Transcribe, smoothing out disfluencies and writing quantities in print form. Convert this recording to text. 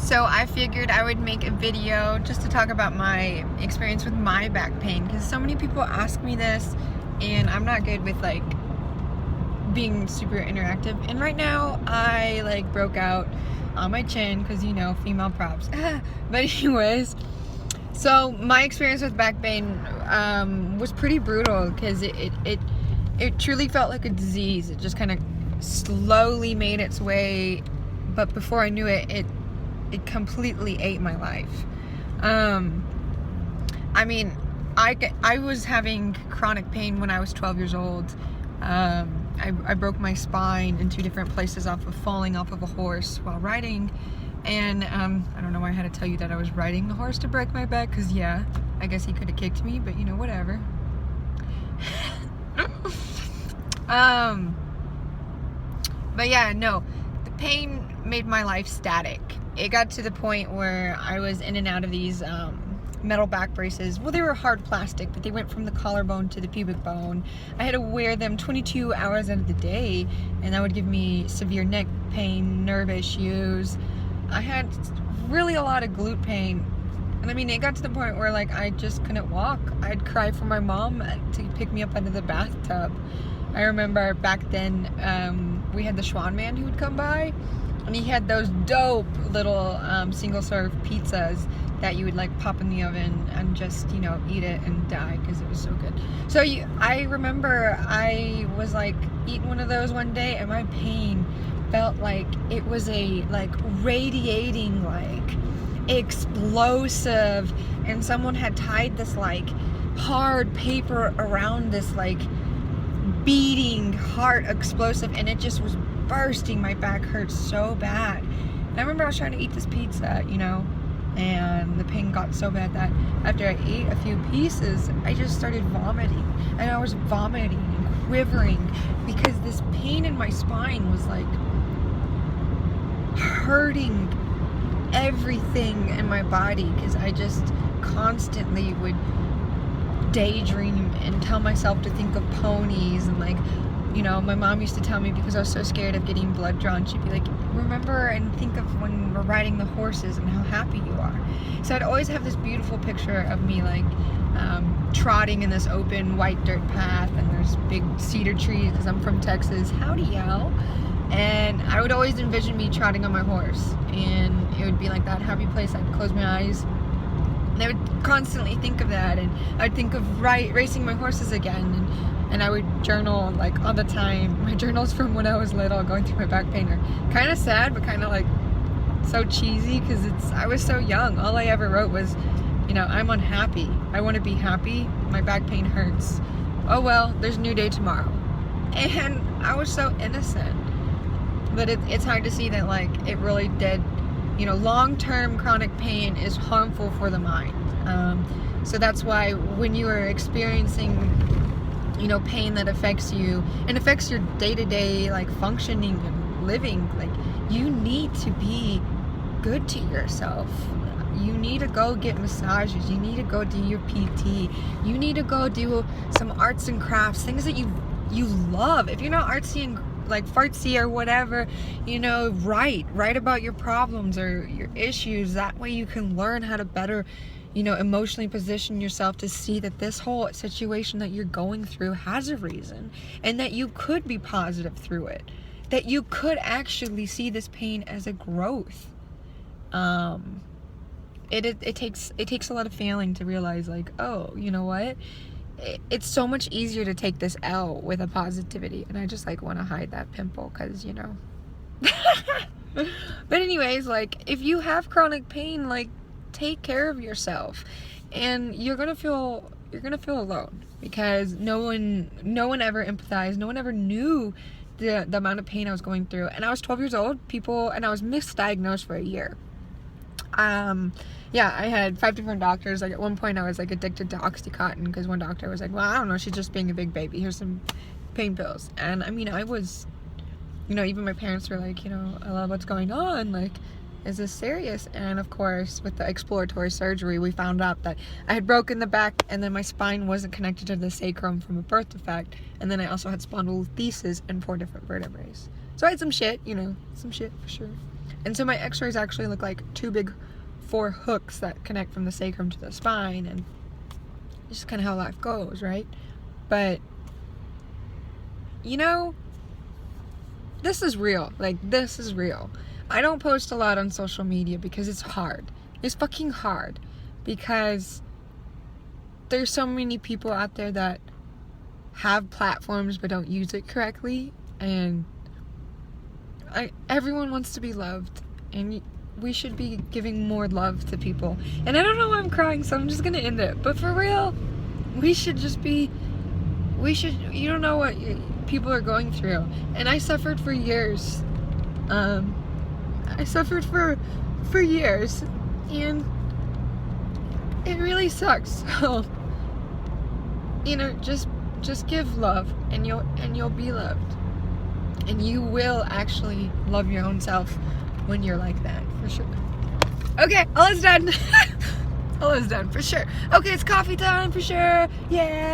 So I figured I would make a video just to talk about my experience with my back pain, because so many people ask me this and I'm not good with like being super interactive. And right now I like broke out on my chin because, you know, female props. But anyways, so my experience with back pain was pretty brutal because it truly felt like a disease. It just kind of slowly made its way, but before I knew it, it completely ate my life. I mean, I was having chronic pain when I was 12 years old. I broke my spine in 2 different places off of falling off of a horse while riding. And I don't know why I had to tell you that I was riding the horse to break my back, because yeah, I guess he could have kicked me, but you know, whatever. But yeah, no, the pain made my life static. It got to the point where I was in and out of these metal back braces. Well, they were hard plastic, but they went from the collarbone to the pubic bone. I had to wear them 22 hours out of the day, and that would give me severe neck pain, nerve issues. I had really a lot of glute pain. And I mean, it got to the point where like I just couldn't walk. I'd cry for my mom to pick me up out of the bathtub. I remember back then we had the Schwan man who would come by, and he had those dope little single serve pizzas that you would like pop in the oven and just, you know, eat it and die because it was so good. So I remember I was like eating one of those one day, and my pain felt like it was a like radiating, like explosive, and someone had tied this like hard paper around this like beating heart explosive, and it just was bursting. My back hurt so bad. And I remember I was trying to eat this pizza, you know, and the pain got so bad that after I ate a few pieces, I just started vomiting, and I was vomiting and quivering because this pain in my spine was like hurting everything in my body, because I just constantly would daydream and tell myself to think of ponies. And like, you know, my mom used to tell me, because I was so scared of getting blood drawn, she'd be like, remember and think of when we're riding the horses and how happy you are. So I'd always have this beautiful picture of me like trotting in this open white dirt path, and there's big cedar trees because I'm from Texas. Howdy y'all. And I would always envision me trotting on my horse, and it would be like that happy place. I'd close my eyes and I would constantly think of that, and I'd think of racing my horses again, and I would journal like all the time. My journals from when I was little going through my back pain are kind of sad, but kind of like so cheesy, because I was so young. All I ever wrote was, you know, I'm unhappy, I want to be happy, my back pain hurts, oh well, there's a new day tomorrow. And I was so innocent. But it's hard to see that like it really did, you know, long-term chronic pain is harmful for the mind. So that's why when you are experiencing, you know, pain that affects you and affects your day-to-day like functioning and living, like you need to be good to yourself. You need to go get massages, you need to go do your PT, you need to go do some arts and crafts, things that you love. If you're not artsy and like fartsy or whatever, you know, write about your problems or your issues. That way you can learn how to better, you know, emotionally position yourself to see that this whole situation that you're going through has a reason, and that you could be positive through it, that you could actually see this pain as a growth. It takes a lot of failing to realize like, oh, you know what, it's so much easier to take this L with a positivity, and I just like want to hide that pimple because, you know. But anyways, like if you have chronic pain, like take care of yourself, and you're gonna feel alone, because no one ever empathized, no one ever knew the amount of pain I was going through. And I was 12 years old, and I was misdiagnosed for a year. Yeah, I had 5 different doctors. Like at one point I was like addicted to Oxycontin, because one doctor was like, well, I don't know, she's just being a big baby, here's some pain pills. And I mean, I was, you know, even my parents were like, you know, I love what's going on, like, is this serious? And of course, with the exploratory surgery, we found out that I had broken the back, and then my spine wasn't connected to the sacrum from a birth defect, and then I also had spondylolisthesis in 4 different vertebrae. So I had some shit, you know, some shit for sure. And so my x-rays actually look like 2 big 4 hooks that connect from the sacrum to the spine, and it's just kind of how life goes, right? But, you know, this is real. Like, this is real. I don't post a lot on social media because it's hard. It's fucking hard. Because there's so many people out there that have platforms but don't use it correctly. And everyone wants to be loved. And we should be giving more love to people. And I don't know why I'm crying, so I'm just going to end it. But for real, we should just be... you don't know what people are going through. And I suffered for years. I suffered for years. And it really sucks. So, you know, just give love, and you'll be loved. And you will actually love your own self when you're like that, for sure. Okay, all is done. All is done, for sure. Okay, it's coffee time, for sure. Yeah.